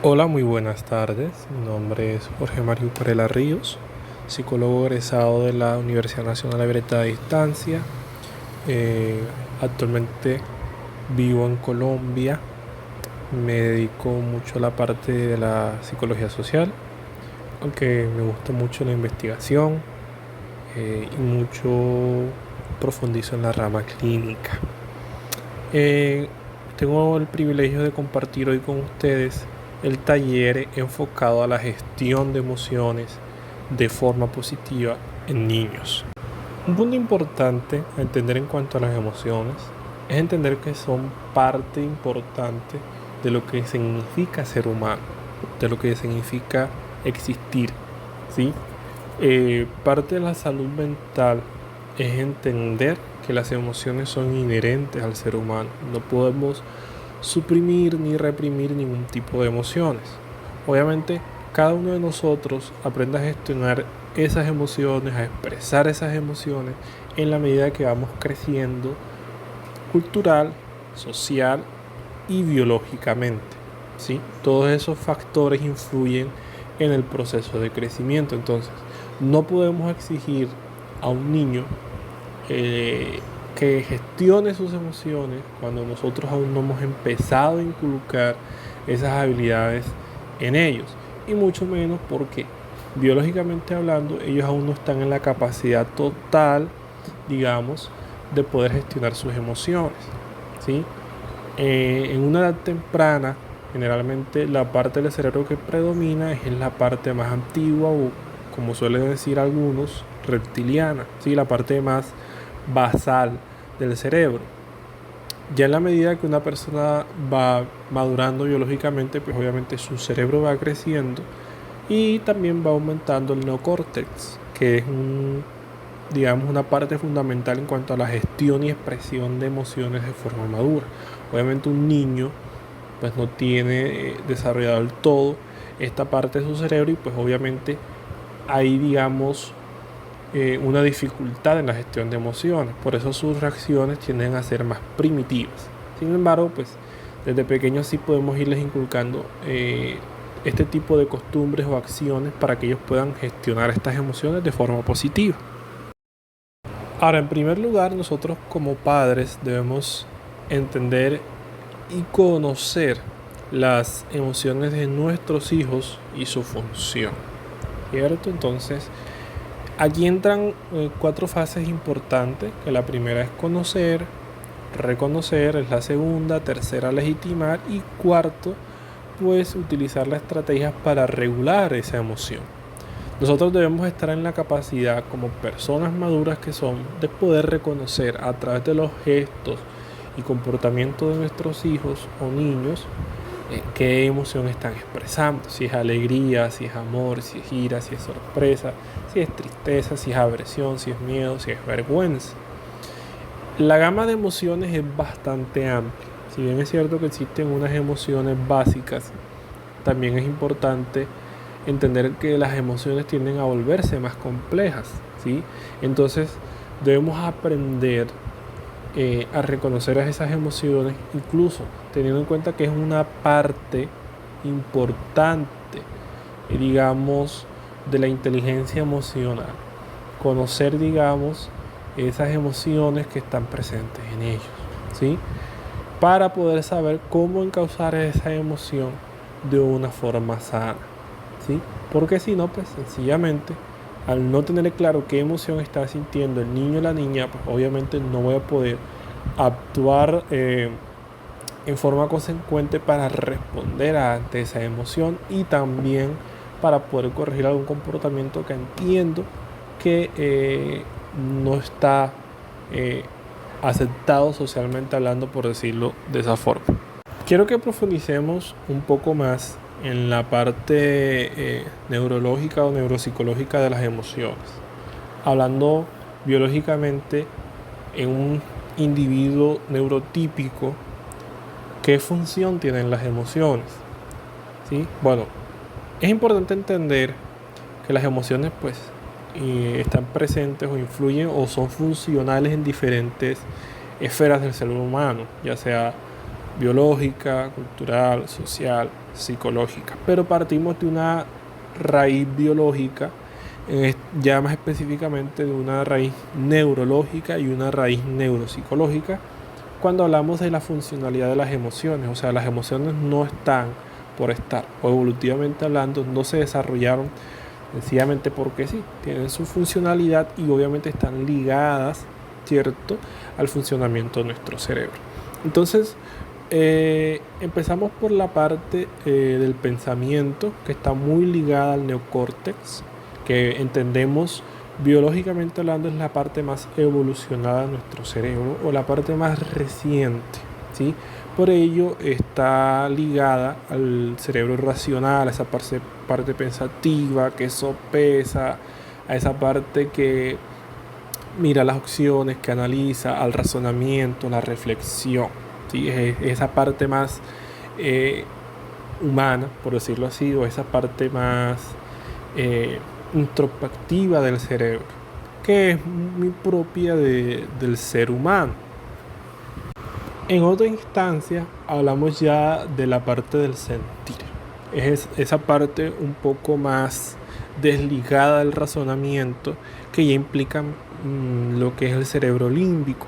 Hola, muy buenas tardes. Mi nombre es Jorge Mario Perela Ríos, psicólogo egresado de la Universidad Nacional Abierta de Distancia. Eh, Actualmente vivo en Colombia. Me dedico mucho a la parte de la psicología social, aunque me gusta mucho la investigación y mucho profundizo en la rama clínica. Eh, Tengo el privilegio de compartir hoy con ustedes el taller enfocado a la gestión de emociones de forma positiva en niños. Un punto importante a entender en cuanto a las emociones es entender que son parte importante de lo que significa ser humano, de lo que significa existir, ¿sí? Parte de la salud mental es entender que las emociones son inherentes al ser humano. No podemos suprimir ni reprimir ningún tipo de emociones. Obviamente, cada uno de nosotros aprende a gestionar esas emociones, a expresar esas emociones en la medida que vamos creciendo cultural, social y biológicamente, ¿sí? Todos esos factores influyen en el proceso de crecimiento. Entonces, no podemos exigir a un niño que gestione sus emociones cuando nosotros aún no hemos empezado a inculcar esas habilidades en ellos, y mucho menos porque biológicamente hablando ellos aún no están en la capacidad total, digamos, de poder gestionar sus emociones, ¿sí? En una edad temprana, generalmente la parte del cerebro que predomina es la parte más antigua, o como suelen decir algunos, reptiliana, ¿sí? La parte más basal del cerebro. Ya en la medida que una persona va madurando biológicamente, pues obviamente su cerebro va creciendo y también va aumentando el neocórtex, que es digamos, una parte fundamental en cuanto a la gestión y expresión de emociones de forma madura. Obviamente un niño pues no tiene desarrollado del todo esta parte de su cerebro, y pues obviamente hay, digamos, una dificultad en la gestión de emociones. Por eso sus reacciones tienden a ser más primitivas. Sin embargo, pues desde pequeños sí podemos irles inculcando este tipo de costumbres o acciones para que ellos puedan gestionar estas emociones de forma positiva. Ahora, en primer lugar, nosotros como padres debemos entender y conocer las emociones de nuestros hijos y su función, ¿cierto? Entonces, aquí entran 4 fases importantes, que la primera es conocer, reconocer, es la segunda, tercera legitimar y cuarto, pues utilizar las estrategias para regular esa emoción. Nosotros debemos estar en la capacidad, como personas maduras que son, de poder reconocer a través de los gestos y comportamientos de nuestros hijos o niños qué emoción están expresando, si es alegría, si es amor, si es ira, si es sorpresa, si es tristeza, si es aversión, si es miedo, si es vergüenza. La gama de emociones es bastante amplia. Si bien es cierto que existen unas emociones básicas, también es importante entender que las emociones tienden a volverse más complejas, ¿sí? Entonces debemos aprender a reconocer esas emociones, incluso teniendo en cuenta que es una parte importante, digamos, de la inteligencia emocional. Conocer, digamos, esas emociones que están presentes en ellos, ¿sí? Para poder saber cómo encauzar esa emoción de una forma sana, ¿sí? Porque si no, pues sencillamente, al no tener claro qué emoción está sintiendo el niño o la niña, pues obviamente no voy a poder actuar en forma consecuente para responder ante esa emoción, y también para poder corregir algún comportamiento que entiendo que no está eh, aceptado socialmente hablando, por decirlo de esa forma. Quiero que profundicemos un poco más en la parte neurológica o neuropsicológica de las emociones. Hablando biológicamente, en un individuo neurotípico, ¿qué función tienen las emociones? ¿Sí? Bueno, es importante entender que las emociones pues están presentes o influyen o son funcionales en diferentes esferas del ser humano, ya sea biológica, cultural, social, psicológica. Pero partimos de una raíz biológica, ya más específicamente de una raíz neurológica y una raíz neuropsicológica, cuando hablamos de la funcionalidad de las emociones. O sea, las emociones no están por estar, o evolutivamente hablando, no se desarrollaron sencillamente porque sí, tienen su funcionalidad y obviamente están ligadas, ¿cierto?, al funcionamiento de nuestro cerebro. Entonces, empezamos por la parte del pensamiento, que está muy ligada al neocórtex, que entendemos biológicamente hablando es la parte más evolucionada de nuestro cerebro o la parte más reciente, ¿sí? Por ello está ligada al cerebro racional, a esa parte pensativa que sopesa, a esa parte que mira las opciones, que analiza, al razonamiento, la reflexión, ¿sí? Esa parte más humana, por decirlo así, o esa parte más introspectiva del cerebro, que es muy propia del ser humano. En otra instancia hablamos ya de la parte del sentir. Es esa parte un poco más desligada del razonamiento, que ya implica lo que es el cerebro límbico,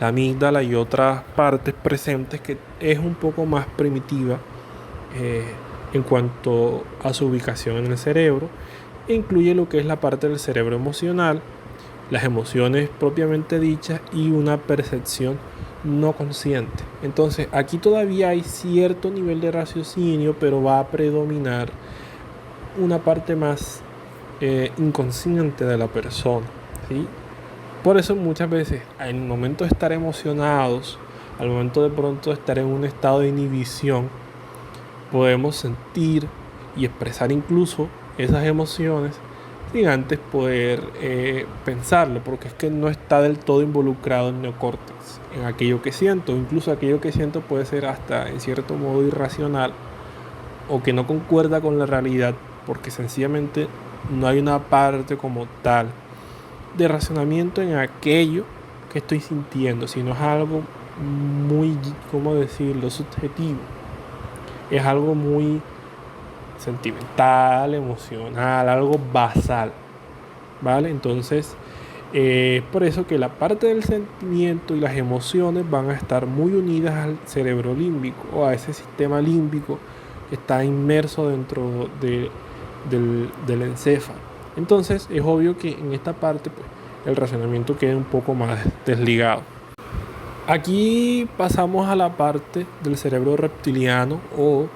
la amígdala y otras partes presentes, que es un poco más primitiva en cuanto a su ubicación en el cerebro. Incluye lo que es la parte del cerebro emocional, las emociones propiamente dichas y una percepción no consciente. Entonces aquí todavía hay cierto nivel de raciocinio, pero va a predominar una parte más inconsciente de la persona, ¿sí? Por eso muchas veces al momento de estar emocionados, al momento de pronto de estar en un estado de inhibición, podemos sentir y expresar incluso esas emociones sin antes poder pensarlo, porque es que no está del todo involucrado el neocórtex en aquello que siento. Incluso aquello que siento puede ser hasta en cierto modo irracional o que no concuerda con la realidad, porque sencillamente no hay una parte como tal de razonamiento en aquello que estoy sintiendo, sino es algo muy, ¿cómo decirlo?, subjetivo. Es algo muy sentimental, emocional, algo basal, ¿vale? Entonces, por eso que la parte del sentimiento y las emociones van a estar muy unidas al cerebro límbico o a ese sistema límbico que está inmerso dentro del encéfalo. Entonces, es obvio que en esta parte pues, el razonamiento queda un poco más desligado. Aquí pasamos a la parte del cerebro reptiliano o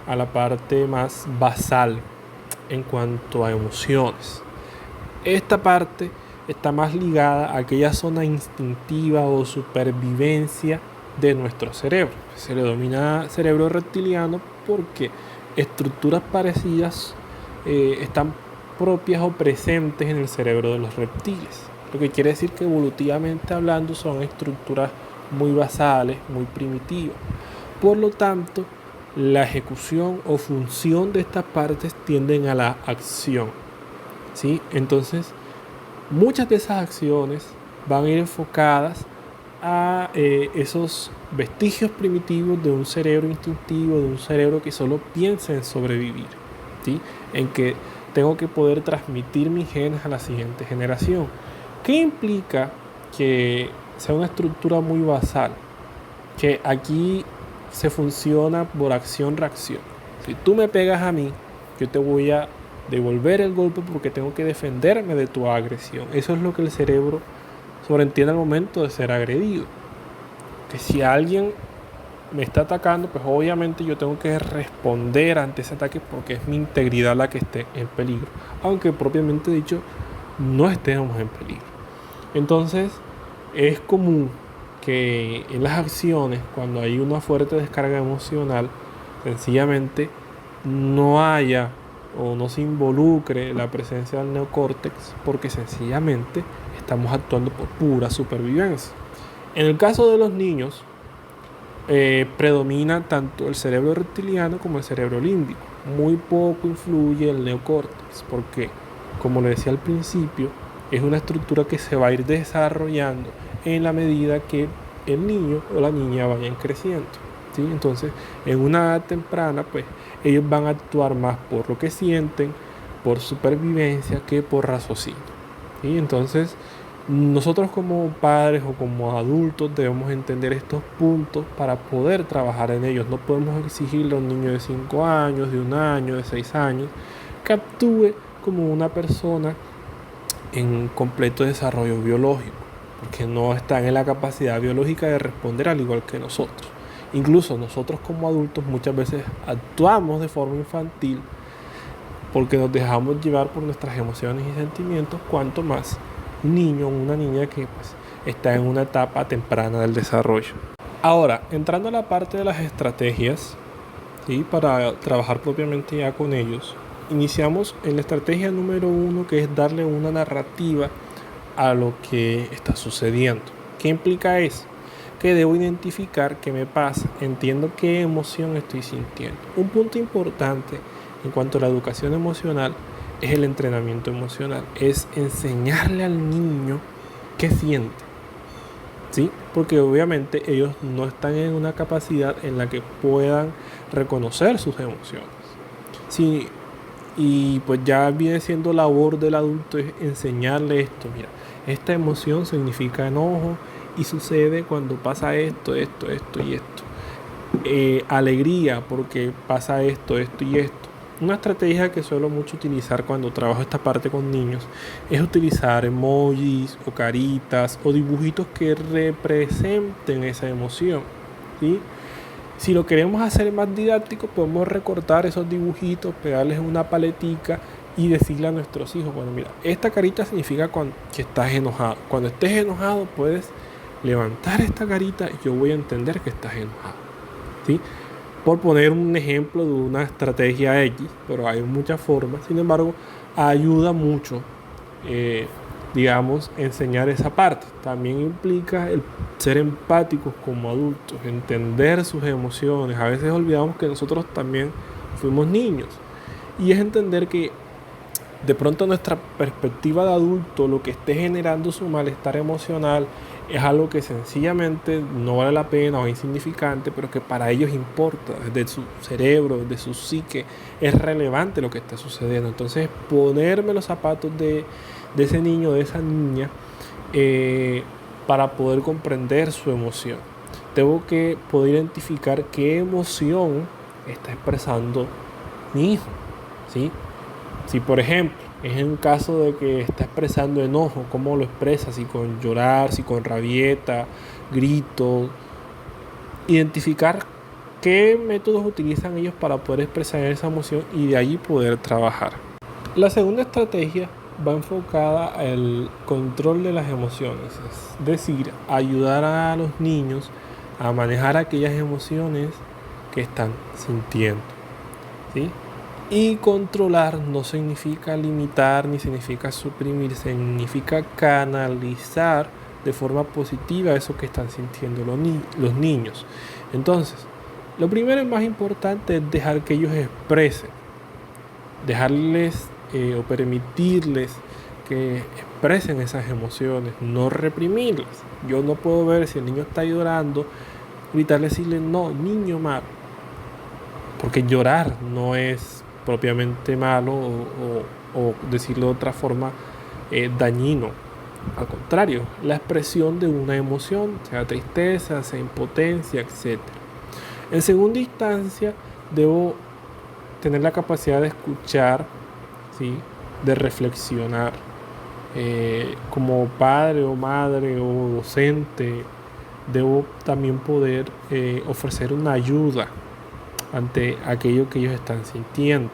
a la parte más basal en cuanto a emociones. Esta parte está más ligada a aquella zona instintiva o supervivencia de nuestro cerebro. Se le denomina cerebro reptiliano porque estructuras parecidas están propias o presentes en el cerebro de los reptiles. Lo que quiere decir que evolutivamente hablando son estructuras muy basales, muy primitivas. Por lo tanto, la ejecución o función de estas partes tienden a la acción, ¿sí? Entonces, muchas de esas acciones van a ir enfocadas a esos vestigios primitivos de un cerebro instintivo, de un cerebro que solo piensa en sobrevivir, ¿sí? En que tengo que poder transmitir mis genes a la siguiente generación. ¿Qué implica que sea una estructura muy basal? Que aquí se funciona por acción-reacción. Si tú me pegas a mí, yo te voy a devolver el golpe porque tengo que defenderme de tu agresión. Eso es lo que el cerebro sobreentiende al momento de ser agredido. Que si alguien me está atacando, pues obviamente yo tengo que responder ante ese ataque porque es mi integridad la que esté en peligro. Aunque propiamente dicho, no estemos en peligro. Entonces, es común que en las acciones, cuando hay una fuerte descarga emocional, sencillamente no haya o no se involucre la presencia del neocórtex porque sencillamente estamos actuando por pura supervivencia. En el caso de los niños, predomina tanto el cerebro reptiliano como el cerebro límbico. Muy poco influye el neocórtex porque, como le decía al principio, es una estructura que se va a ir desarrollando en la medida que el niño o la niña vayan creciendo. ¿sí? Entonces, en una edad temprana, pues ellos van a actuar más por lo que sienten, por supervivencia, que por raciocinio, ¿sí? Entonces, nosotros como padres o como adultos debemos entender estos puntos para poder trabajar en ellos. No podemos exigirle a un niño de 5 años, de 1 año, de 6 años, que actúe como una persona en completo desarrollo biológico, porque no están en la capacidad biológica de responder al igual que nosotros. Incluso nosotros como adultos muchas veces actuamos de forma infantil porque nos dejamos llevar por nuestras emociones y sentimientos, cuanto más un niño o una niña que pues, está en una etapa temprana del desarrollo. Ahora, entrando a la parte de las estrategias, ¿sí? Para trabajar propiamente ya con ellos, iniciamos en la estrategia número 1, que es darle una narrativa a lo que está sucediendo. ¿Qué implica eso? Que debo identificar qué me pasa, entiendo qué emoción estoy sintiendo. Un punto importante en cuanto a la educación emocional es el entrenamiento emocional, es enseñarle al niño qué siente, ¿sí? Porque obviamente ellos no están en una capacidad en la que puedan reconocer sus emociones. Sí, y pues ya viene siendo labor del adulto es enseñarle esto. Mira, esta emoción significa enojo y sucede cuando pasa esto y esto. Alegría porque pasa esto y esto. Una estrategia que suelo mucho utilizar cuando trabajo esta parte con niños es utilizar emojis o caritas o dibujitos que representen esa emoción, ¿sí? Si lo queremos hacer más didáctico, podemos recortar esos dibujitos, pegarles en una paletica y decirle a nuestros hijos, bueno, mira, esta carita significa que estás enojado. Cuando estés enojado puedes levantar esta carita y yo voy a entender que estás enojado, ¿sí? Por poner un ejemplo de una estrategia X, pero hay muchas formas. Sin embargo, ayuda mucho, enseñar esa parte. También implica el ser empáticos como adultos, entender sus emociones. A veces olvidamos que nosotros también fuimos niños. Y es entender que de pronto nuestra perspectiva de adulto, lo que esté generando su malestar emocional, es algo que sencillamente no vale la pena o es insignificante, pero que para ellos importa, desde su cerebro, desde su psique, es relevante lo que está sucediendo. Entonces, ponerme los zapatos de ese niño, de esa niña, para poder comprender su emoción. Tengo que poder identificar qué emoción está expresando mi hijo, ¿sí? Si, por ejemplo, es en caso de que está expresando enojo, ¿cómo lo expresa? Si con llorar, si con rabieta, gritos. Identificar qué métodos utilizan ellos para poder expresar esa emoción y de allí poder trabajar. La segunda estrategia va enfocada al control de las emociones, es decir, ayudar a los niños a manejar aquellas emociones que están sintiendo, ¿sí? Y controlar no significa limitar ni significa suprimir, significa canalizar de forma positiva eso que están sintiendo los niños. Entonces, lo primero y más importante es dejar que ellos expresen, dejarles o permitirles que expresen esas emociones, no reprimirlas. Yo no puedo ver si el niño está llorando, gritarle, decirle no, niño malo, porque llorar no es propiamente malo o decirlo de otra forma dañino. Al contrario, la expresión de una emoción, sea tristeza, sea impotencia, etc. En segunda instancia, debo tener la capacidad de escuchar, ¿sí? De reflexionar. Como padre o madre o docente, debo también poder ofrecer una ayuda ante aquello que ellos están sintiendo,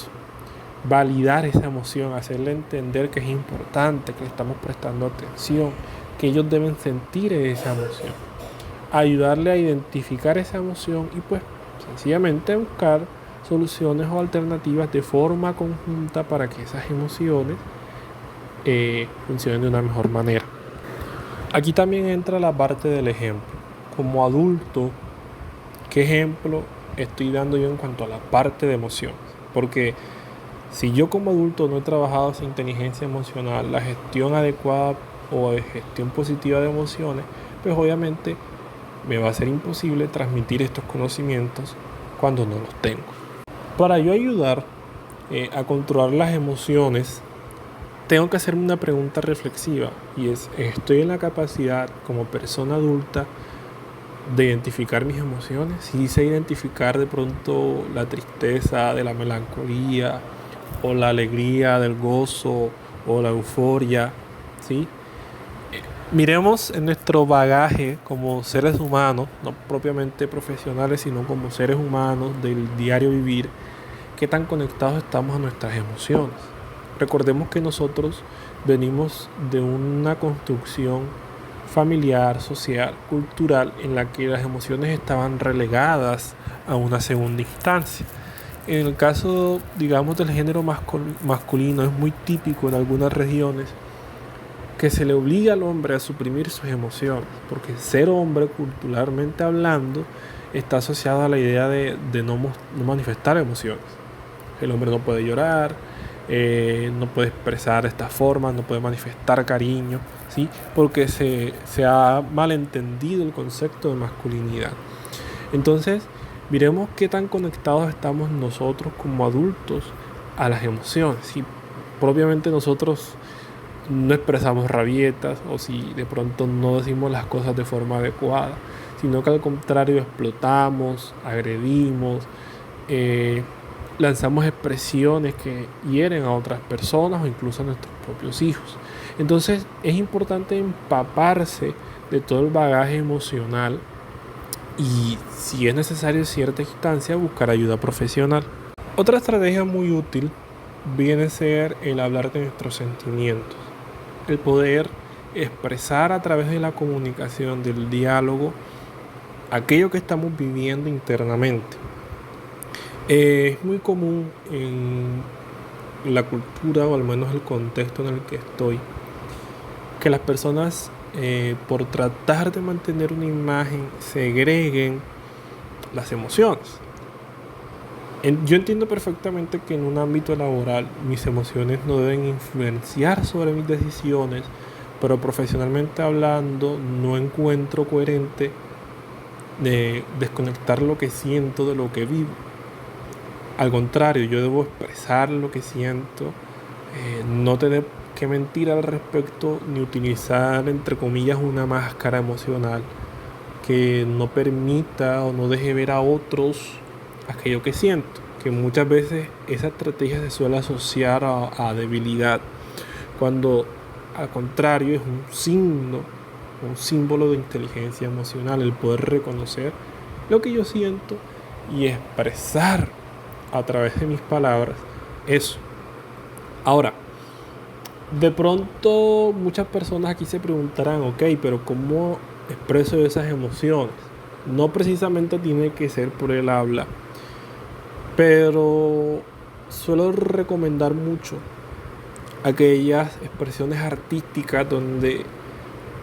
validar esa emoción, hacerle entender que es importante, que le estamos prestando atención, que ellos deben sentir esa emoción, ayudarle a identificar esa emoción y pues sencillamente buscar soluciones o alternativas de forma conjunta para que esas emociones funcionen de una mejor manera. Aquí también entra la parte del ejemplo. Como adulto, ¿qué ejemplo estoy dando yo en cuanto a la parte de emociones? Porque si yo como adulto no he trabajado esa inteligencia emocional, la gestión adecuada o de gestión positiva de emociones, pues obviamente me va a ser imposible transmitir estos conocimientos cuando no los tengo. Para yo ayudar a controlar las emociones, tengo que hacerme una pregunta reflexiva, y es: ¿estoy en la capacidad como persona adulta de identificar mis emociones? Si sé identificar de pronto la tristeza de la melancolía, o la alegría del gozo, o la euforia, ¿sí? Miremos en nuestro bagaje como seres humanos, no propiamente profesionales, sino como seres humanos del diario vivir, qué tan conectados estamos a nuestras emociones. Recordemos que nosotros venimos de una construcción familiar, social, cultural, en la que las emociones estaban relegadas a una segunda instancia. En el caso, digamos, del género masculino, es muy típico en algunas regiones que se le obliga al hombre a suprimir sus emociones, porque ser hombre, culturalmente hablando, está asociado a la idea de no manifestar emociones. El hombre no puede llorar, no puede expresar de esta forma, no puede manifestar cariño, ¿sí? Porque se ha malentendido el concepto de masculinidad. Entonces, miremos qué tan conectados estamos nosotros como adultos a las emociones. Si propiamente nosotros no expresamos rabietas, o si de pronto no decimos las cosas de forma adecuada, sino que al contrario explotamos, agredimos, lanzamos expresiones que hieren a otras personas o incluso a nuestros propios hijos. Entonces es importante empaparse de todo el bagaje emocional y, si es necesario en cierta instancia, buscar ayuda profesional. Otra estrategia muy útil viene a ser el hablar de nuestros sentimientos, el poder expresar a través de la comunicación, del diálogo, aquello que estamos viviendo internamente. Es muy común en la cultura, o al menos el contexto en el que estoy, que las personas, por tratar de mantener una imagen, segreguen las emociones. Yo entiendo perfectamente que en un ámbito laboral mis emociones no deben influenciar sobre mis decisiones, pero profesionalmente hablando no encuentro coherente de desconectar lo que siento de lo que vivo. Al contrario, yo debo expresar lo que siento, no tener que mentir al respecto, ni utilizar, entre comillas, una máscara emocional que no permita o no deje ver a otros aquello que siento, que muchas veces esa estrategia se suele asociar a debilidad, cuando al contrario es un símbolo de inteligencia emocional, el poder reconocer lo que yo siento y expresar a través de mis palabras eso. Ahora, de pronto muchas personas aquí se preguntarán: ok, pero ¿cómo expreso esas emociones? No precisamente tiene que ser por el habla, pero suelo recomendar mucho aquellas expresiones artísticas donde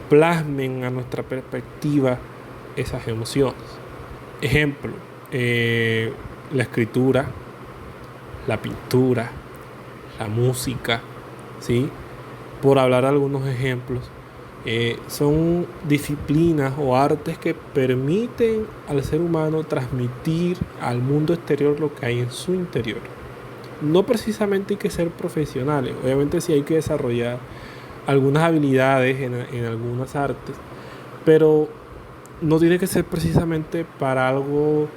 plasmen a nuestra perspectiva esas emociones. Ejemplo, la escritura, la pintura, la música, ¿sí? Por hablar algunos ejemplos. Son disciplinas o artes que permiten al ser humano transmitir al mundo exterior lo que hay en su interior. No precisamente hay que ser profesionales, obviamente sí hay que desarrollar algunas habilidades en algunas artes, pero no tiene que ser precisamente para algo,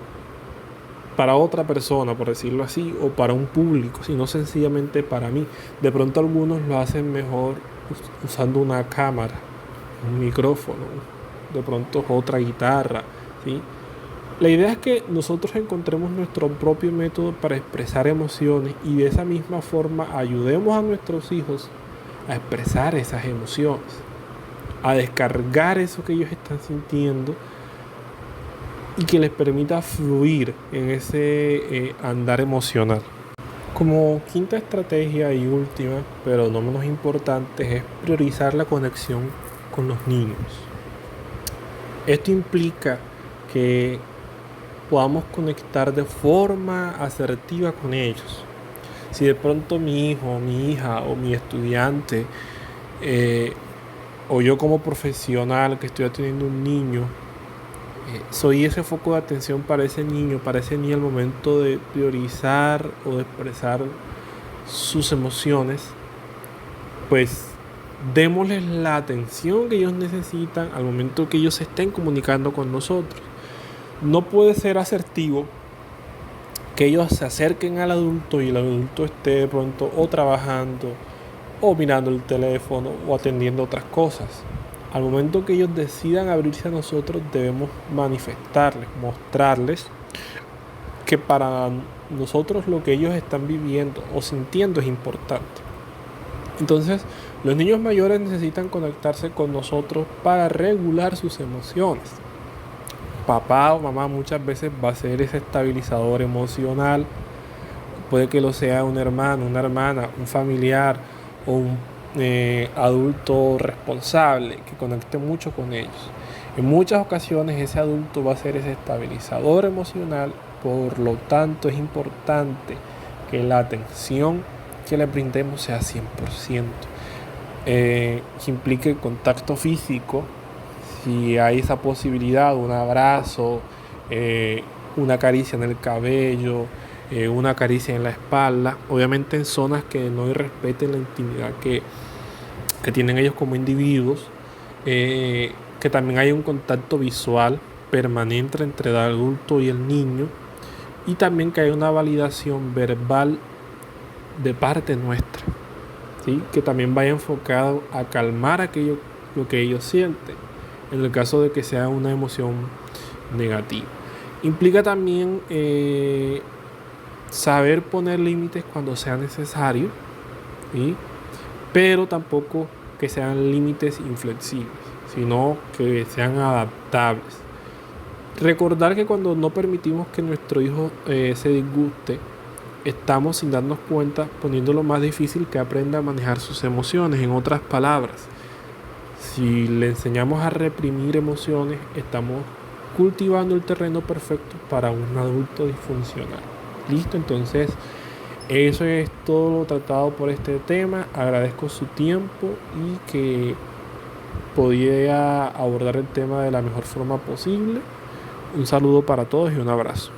para otra persona, por decirlo así, o para un público, sino sencillamente para mí. De pronto algunos lo hacen mejor usando una cámara, un micrófono, de pronto otra guitarra, ¿sí? La idea es que nosotros encontremos nuestro propio método para expresar emociones, y de esa misma forma ayudemos a nuestros hijos a expresar esas emociones, a descargar eso que ellos están sintiendo, y que les permita fluir en ese andar emocional. Como quinta estrategia y última, pero no menos importante, es priorizar la conexión con los niños. Esto implica que podamos conectar de forma asertiva con ellos. Si de pronto mi hijo, mi hija o mi estudiante, o yo como profesional que estoy atendiendo un niño, Soy ese foco de atención para ese niño, para ese niño al momento de priorizar o de expresar sus emociones, pues démosles la atención que ellos necesitan al momento que ellos se estén comunicando con nosotros. No puede ser asertivo que ellos se acerquen al adulto y el adulto esté de pronto o trabajando o mirando el teléfono o atendiendo otras cosas. Al momento que ellos decidan abrirse a nosotros, debemos manifestarles, mostrarles que para nosotros lo que ellos están viviendo o sintiendo es importante. Entonces, los niños mayores necesitan conectarse con nosotros para regular sus emociones. Papá o mamá muchas veces va a ser ese estabilizador emocional. Puede que lo sea un hermano, una hermana, un familiar o un adulto responsable que conecte mucho con ellos. En muchas ocasiones ese adulto va a ser ese estabilizador emocional, por lo tanto es importante que la atención que le brindemos sea 100%. Que implique contacto físico, si hay esa posibilidad, un abrazo, una caricia en el cabello, una caricia en la espalda, obviamente en zonas que no irrespeten la intimidad que tienen ellos como individuos, que también haya un contacto visual permanente entre el adulto y el niño, y también que haya una validación verbal de parte nuestra, ¿sí? Que también vaya enfocado a calmar lo que ellos sienten, en el caso de que sea una emoción negativa. Implica también saber poner límites cuando sea necesario, ¿sí? Pero tampoco que sean límites inflexibles, sino que sean adaptables. Recordar que cuando no permitimos que nuestro hijo se disguste, estamos, sin darnos cuenta, poniéndolo más difícil que aprenda a manejar sus emociones. En otras palabras, si le enseñamos a reprimir emociones, estamos cultivando el terreno perfecto para un adulto disfuncional. Listo, entonces eso es todo lo tratado por este tema. Agradezco su tiempo y que podía abordar el tema de la mejor forma posible. Un saludo para todos y un abrazo.